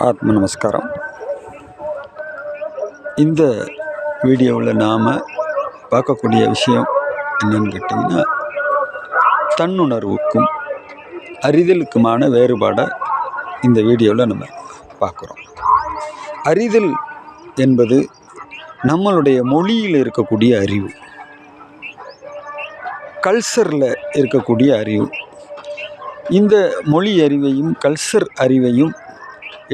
ஆத்ம நமஸ்காரம். இந்த வீடியோவில் நாம் பார்க்கக்கூடிய விஷயம் என்னன்னு கேட்டிங்கன்னா, தன்னுணர்வுக்கும் அறிதலுக்குமான வேறுபாடை இந்த வீடியோவில் நம்ம பார்க்குறோம். அறிதல் என்பது நம்மளுடைய மொழியில் இருக்கக்கூடிய அறிவு, கல்ச்சரில் இருக்கக்கூடிய அறிவு. இந்த மொழி அறிவையும் கல்ச்சர் அறிவையும்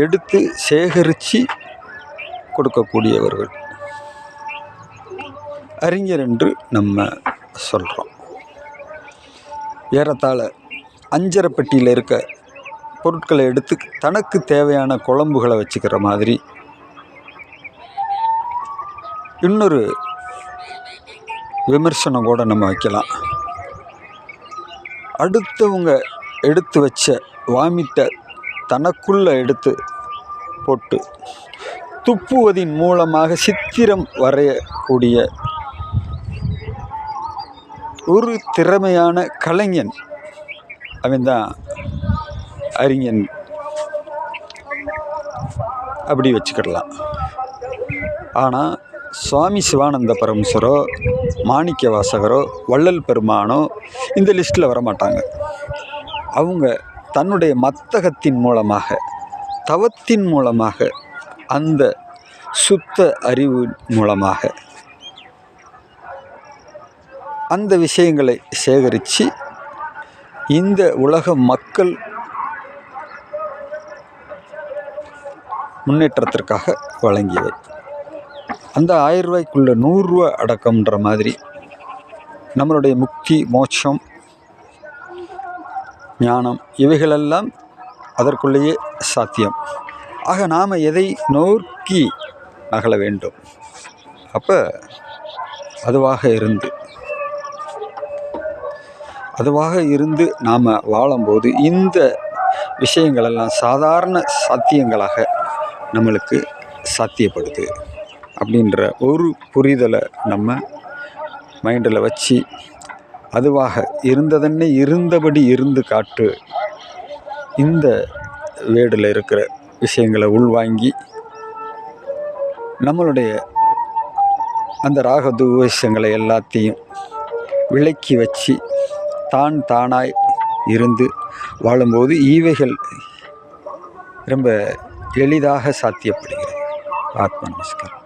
எடுத்து சேகரித்து கொடுக்கக்கூடியவர்கள் அறிஞர் என்று நம்ம சொல்கிறோம். ஏறத்தாழ அஞ்சரைப்பட்டியில் இருக்க பொருட்களை எடுத்து தனக்கு தேவையான குழம்புகளை வச்சுக்கிற மாதிரி இன்னொரு விமர்சனம் கூட நம்ம வைக்கலாம். அடுத்தவங்க எடுத்து வச்ச வாமிட்டை தனக்குள்ளே எடுத்து போட்டு துப்புவதின் மூலமாக சித்திரம் வரையக்கூடிய ஒரு திறமையான கலைஞன், அவன்தான் அறிஞன் அப்படி வச்சுக்கிடலாம். ஆனால் சுவாமி சிவானந்த பரமேஸ்வரோ, மாணிக்க வாசகரோ, வள்ளல் பெருமானோ இந்த லிஸ்ட்டில் வரமாட்டாங்க. அவங்க தன்னுடைய மத்தகத்தின் மூலமாக, தவத்தின் மூலமாக, அந்த சுத்த அறிவு மூலமாக அந்த விஷயங்களை சேகரித்து இந்த உலக மக்கள் முன்னேற்றத்திற்காக வழங்கியவை. அந்த 1000 ரூபாய்க்குள்ள 100 ரூபா அடக்கம்ன்ற மாதிரி நம்மளுடைய முக்தி, மோட்சம், ஞானம் இவைகளெல்லாம் அதற்குள்ளேயே சாத்தியம். ஆக நாம் எதை நோக்கி நகல வேண்டும்? அப்போ அதுவாக இருந்து நாம் வாழும்போது இந்த விஷயங்களெல்லாம் சாதாரண சாத்தியங்களாக நம்மளுக்கு சாத்தியப்படுது அப்படின்ற ஒரு புரிதலை நம்ம மைண்டில் வச்சு, அதுவாக இருந்ததன்னே இருந்தபடி இருந்து காட்டு இந்த வேடில் இருக்கிற விஷயங்களை உள்வாங்கி நம்மளுடைய அந்த ராக துவேஷங்களை எல்லாத்தையும் விலக்கி வச்சு தானாய் இருந்து வாழும்போது இவைகள் ரொம்ப எளிதாக சாத்தியப்படுகிறது. ஆத்ம நமஸ்காரம்.